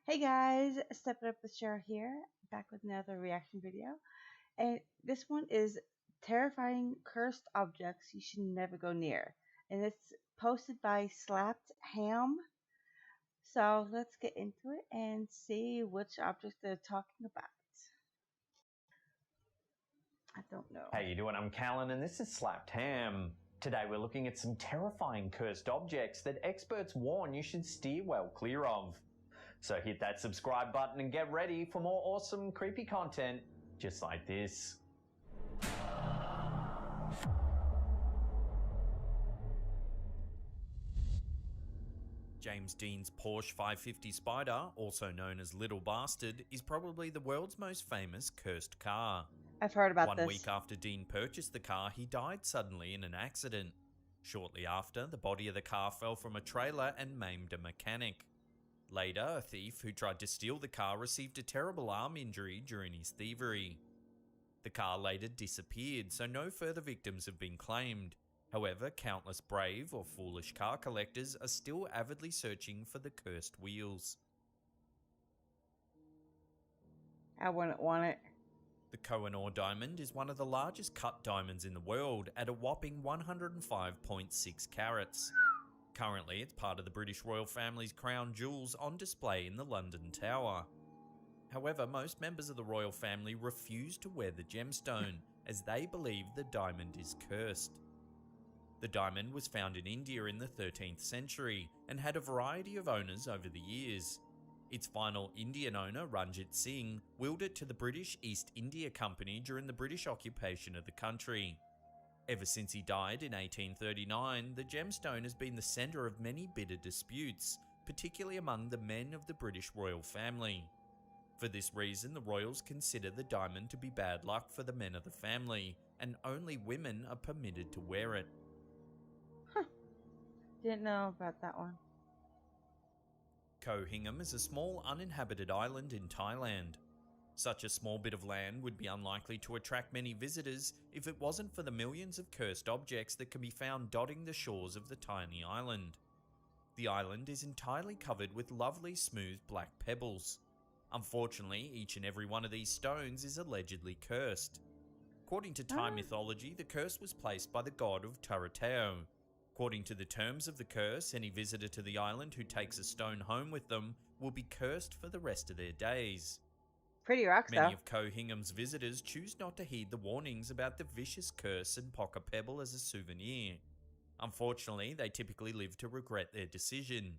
Hey guys, stepping up the show here, back with another reaction video. And this one is terrifying cursed objects you should never go near. And it's posted by Slapped Ham. So let's get into it and see which objects they're talking about. I don't know. How you doing? I'm Callan and this is Slapped Ham. Today we're looking at some terrifying cursed objects that experts warn you should steer well clear of. So hit that subscribe button and get ready for more awesome creepy content just like this. James Dean's Porsche 550 Spider, also known as Little Bastard, is probably the world's most famous cursed car. I've heard about One this. week after Dean purchased the car, he died suddenly in an accident. Shortly after, the body of the car fell from a trailer and maimed a mechanic. Later, a thief who tried to steal the car received a terrible arm injury during his thievery. The car later disappeared, so no further victims have been claimed. However, countless brave or foolish car collectors are still avidly searching for the cursed wheels. I wouldn't want it. The Kohinoor Diamond is one of the largest cut diamonds in the world at a whopping 105.6 carats. Currently, it's part of the British royal family's crown jewels on display in the London Tower. However, most members of the royal family refuse to wear the gemstone as they believe the diamond is cursed. The diamond was found in India in the 13th century and had a variety of owners over the years. Its final Indian owner, Ranjit Singh, willed it to the British East India Company during the British occupation of the country. Ever since he died in 1839, the gemstone has been the centre of many bitter disputes, particularly among the men of the British royal family. For this reason, the royals consider the diamond to be bad luck for the men of the family, and only women are permitted to wear it. Didn't know about that one. Koh Hingham is a small uninhabited island in Thailand. Such a small bit of land would be unlikely to attract many visitors if it wasn't for the millions of cursed objects that can be found dotting the shores of the tiny island. The island is entirely covered with lovely smooth black pebbles. Unfortunately, each and every one of these stones is allegedly cursed. According to Thai mythology, the curse was placed by the god of Tarateo. According to the terms of the curse, any visitor to the island who takes a stone home with them will be cursed for the rest of their days. Pretty rocks though. Many of Koh Hingham's visitors choose not to heed the warnings about the vicious curse and pock a pebble as a souvenir. Unfortunately, they typically live to regret their decision.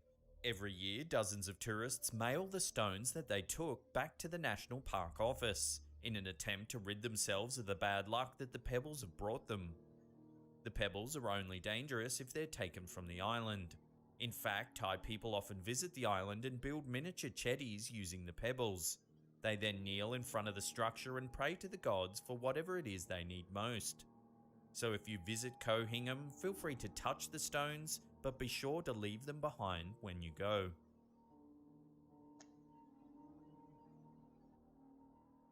Every year, dozens of tourists mail the stones that they took back to the National Park Office in an attempt to rid themselves of the bad luck that the pebbles have brought them. The pebbles are only dangerous if they're taken from the island. In fact, Thai people often visit the island and build miniature chetties using the pebbles. They then kneel in front of the structure and pray to the gods for whatever it is they need most. So if you visit Koh Hingham, feel free to touch the stones, but be sure to leave them behind when you go.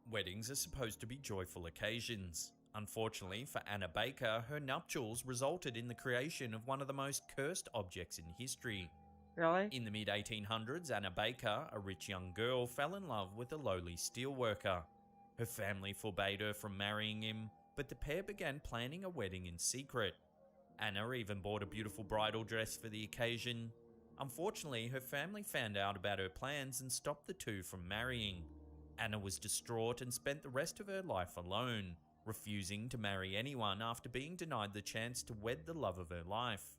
Weddings are supposed to be joyful occasions. Unfortunately for Anna Baker, her nuptials resulted in the creation of one of the most cursed objects in history. Really? In the mid-1800s, Anna Baker, a rich young girl, fell in love with a lowly steelworker. Her family forbade her from marrying him, but the pair began planning a wedding in secret. Anna even bought a beautiful bridal dress for the occasion. Unfortunately, her family found out about her plans and stopped the two from marrying. Anna was distraught and spent the rest of her life alone, refusing to marry anyone after being denied the chance to wed the love of her life.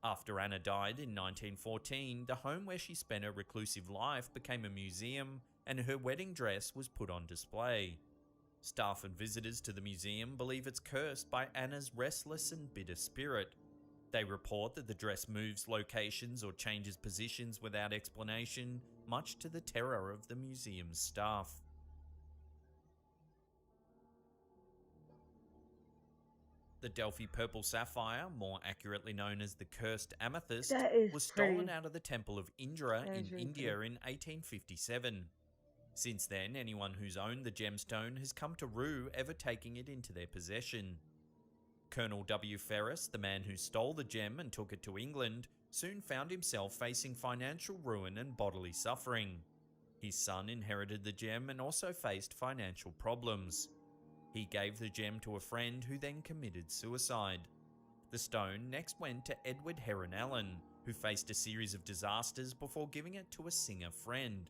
After Anna died in 1914, the home where she spent her reclusive life became a museum, and her wedding dress was put on display. Staff and visitors to the museum believe it's cursed by Anna's restless and bitter spirit. They report that the dress moves locations or changes positions without explanation, much to the terror of the museum's staff. The Delphi Purple Sapphire, more accurately known as the Cursed Amethyst, was stolen out of the temple of Indra in India in 1857. Since then, anyone who's owned the gemstone has come to rue ever taking it into their possession. Colonel W. Ferris, the man who stole the gem and took it to England, soon found himself facing financial ruin and bodily suffering. His son inherited the gem and also faced financial problems. He gave the gem to a friend who then committed suicide. The stone next went to Edward Heron Allen, who faced a series of disasters before giving it to a singer friend.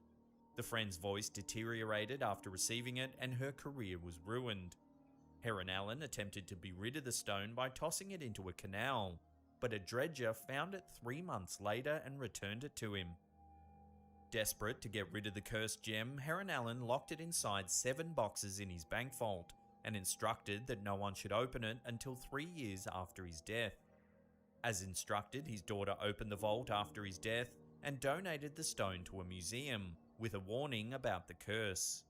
The friend's voice deteriorated after receiving it and her career was ruined. Heron Allen attempted to be rid of the stone by tossing it into a canal, but a dredger found it 3 months later and returned it to him. Desperate to get rid of the cursed gem, Heron Allen locked it inside 7 boxes in his bank vault and instructed that no one should open it until 3 years after his death. As instructed, his daughter opened the vault after his death and donated the stone to a museum, with a warning about the curse.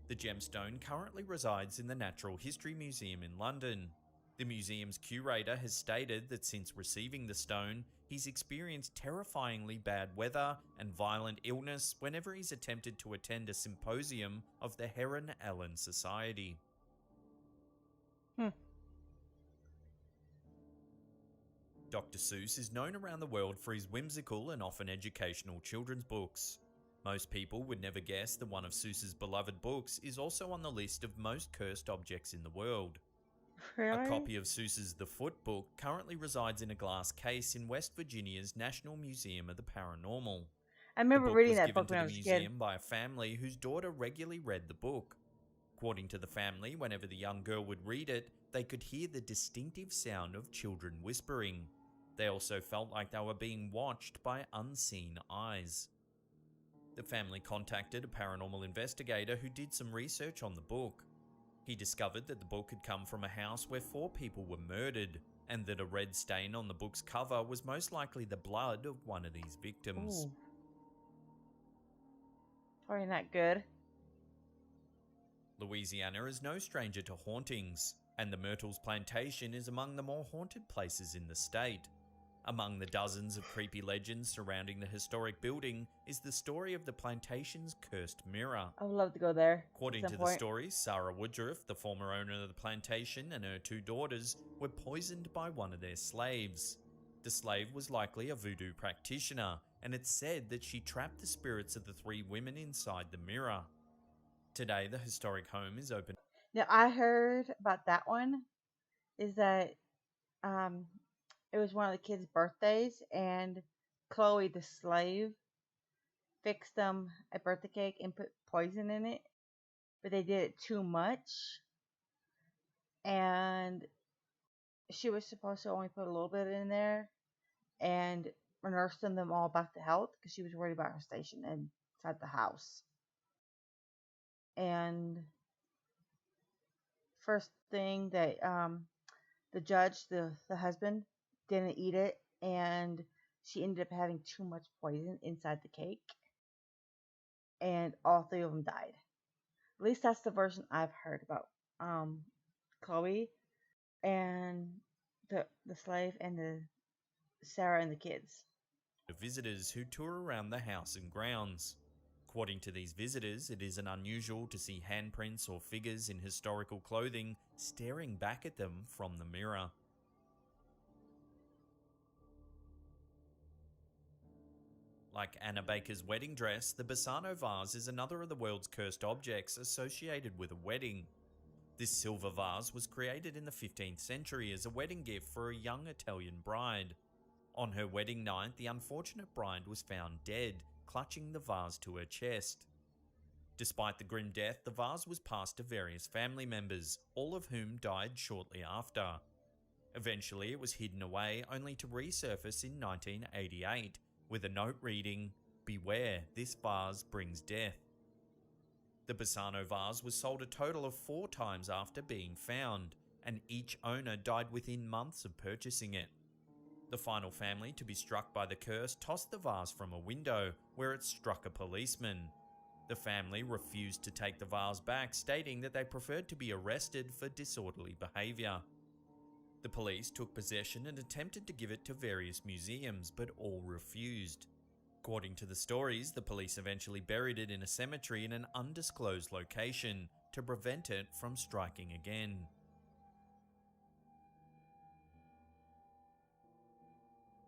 The gemstone currently resides in the Natural History Museum in London. The museum's curator has stated that since receiving the stone, he's experienced terrifyingly bad weather and violent illness whenever he's attempted to attend a symposium of the Heron Allen Society. Dr. Seuss is known around the world for his whimsical and often educational children's books. Most people would never guess that one of Seuss's beloved books is also on the list of most cursed objects in the world. Really? A copy of Seuss's The Foot book currently resides in a glass case in West Virginia's National Museum of the Paranormal. I remember reading that book book when I was was a given to the kid. museum by a family whose daughter regularly read the book. According to the family, whenever the young girl would read it, they could hear the distinctive sound of children whispering. They also felt like they were being watched by unseen eyes. The family contacted a paranormal investigator who did some research on the book. He discovered that the book had come from a house where 4 people were murdered, and that a red stain on the book's cover was most likely the blood of one of these victims. Ooh. Probably not good. Louisiana is no stranger to hauntings, and the Myrtles Plantation is among the more haunted places in the state. Among the dozens of creepy legends surrounding the historic building is the story of the plantation's cursed mirror. I would love to go there. According to the story, Sarah Woodruff, the former owner of the plantation, and her 2 daughters were poisoned by one of their slaves. The slave was likely a voodoo practitioner, and it's said that she trapped the spirits of the 3 women inside the mirror. Today, the historic home is open. Now, I heard about that one is that it was one of the kids' birthdays, and Chloe, the slave, fixed them a birthday cake and put poison in it, but they did it too much, and she was supposed to only put a little bit in there and nursing them all back to health because she was worried about her station inside the house. And first thing that the judge, the husband, didn't eat it, and she ended up having too much poison inside the cake, and all 3 of them died. At least that's the version I've heard about Chloe and the slave and the Sarah and the kids. Visitors who tour around the house and grounds. According to these visitors, it isn't unusual to see handprints or figures in historical clothing staring back at them from the mirror. Like Anna Baker's wedding dress, the Bassano Vaz is another of the world's cursed objects associated with a wedding. This silver vase was created in the 15th century as a wedding gift for a young Italian bride. On her wedding night, the unfortunate bride was found dead, clutching the vase to her chest. Despite the grim death, the vase was passed to various family members, all of whom died shortly after. Eventually, it was hidden away, only to resurface in 1988, with a note reading, "Beware, this vase brings death." The Bassano vase was sold a total of 4 times after being found, and each owner died within months of purchasing it. The final family to be struck by the curse tossed the vase from a window, where it struck a policeman. The family refused to take the vase back, stating that they preferred to be arrested for disorderly behaviour. The police took possession and attempted to give it to various museums, but all refused. According to the stories, the police eventually buried it in a cemetery in an undisclosed location to prevent it from striking again.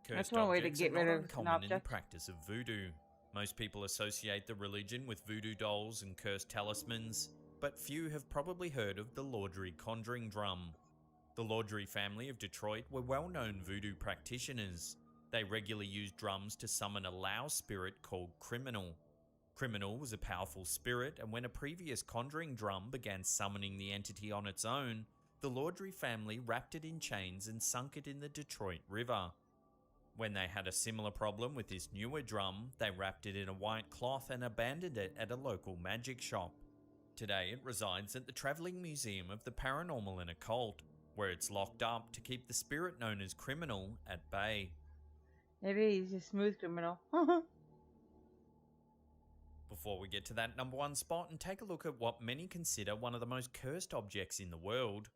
That's Cursed one way to objects get are not rid of an uncommon in the object. practice of voodoo. Most people associate the religion with voodoo dolls and cursed talismans, but few have probably heard of the Lauderdale Conjuring drum. The Lauderdale family of Detroit were well-known voodoo practitioners. They regularly used drums to summon a Lao spirit called Criminal. Criminal was a powerful spirit, and when a previous conjuring drum began summoning the entity on its own, the Lauderdale family wrapped it in chains and sunk it in the Detroit River. When they had a similar problem with this newer drum, they wrapped it in a white cloth and abandoned it at a local magic shop. Today it resides at the Travelling Museum of the Paranormal and Occult, where it's locked up to keep the spirit known as Criminal at bay. Maybe he's a smooth criminal. Before we get to that number one spot and take a look at what many consider one of the most cursed objects in the world,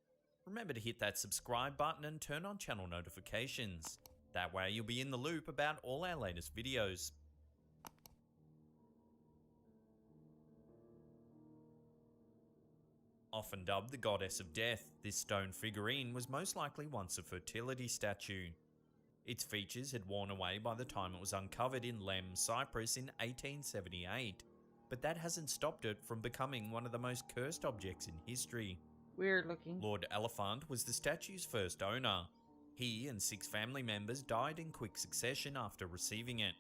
remember to hit that subscribe button and turn on channel notifications. That way you'll be in the loop about all our latest videos. Often dubbed the goddess of death, this stone figurine was most likely once a fertility statue. Its features had worn away by the time it was uncovered in Lem, Cyprus in 1878, but that hasn't stopped it from becoming one of the most cursed objects in history. Weird looking. Lord Elephant was the statue's first owner. He and 6 family members died in quick succession after receiving it.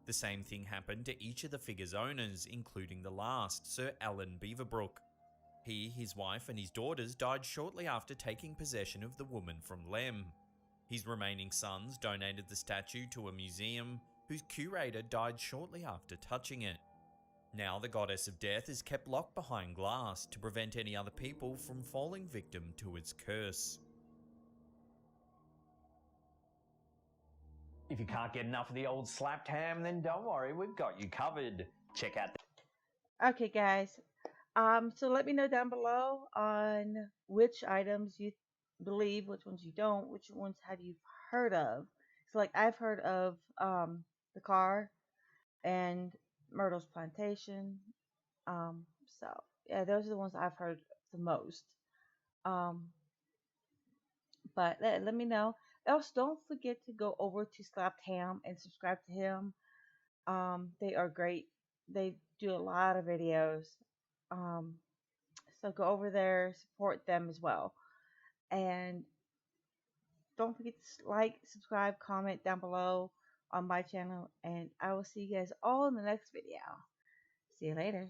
The same thing happened to each of the figure's owners, including the last, Sir Alan Beaverbrook. He, his wife and his daughters died shortly after taking possession of the woman from Lem. His remaining sons donated the statue to a museum, whose curator died shortly after touching it. Now the goddess of death is kept locked behind glass to prevent any other people from falling victim to its curse. If you can't get enough of the old slapped ham, then don't worry, we've got you covered. Check out Okay, guys. So let me know down below on which items you believe, which ones you don't, which ones have you heard of. So like I've heard of the car and Myrtle's plantation. So yeah, those are the ones I've heard the most. But let me know. Also, don't forget to go over to Slapped Ham and subscribe to him. They are great. They do a lot of videos. So go over there, support them as well. And don't forget to like, subscribe, comment down below on my channel. And I will see you guys all in the next video. See you later.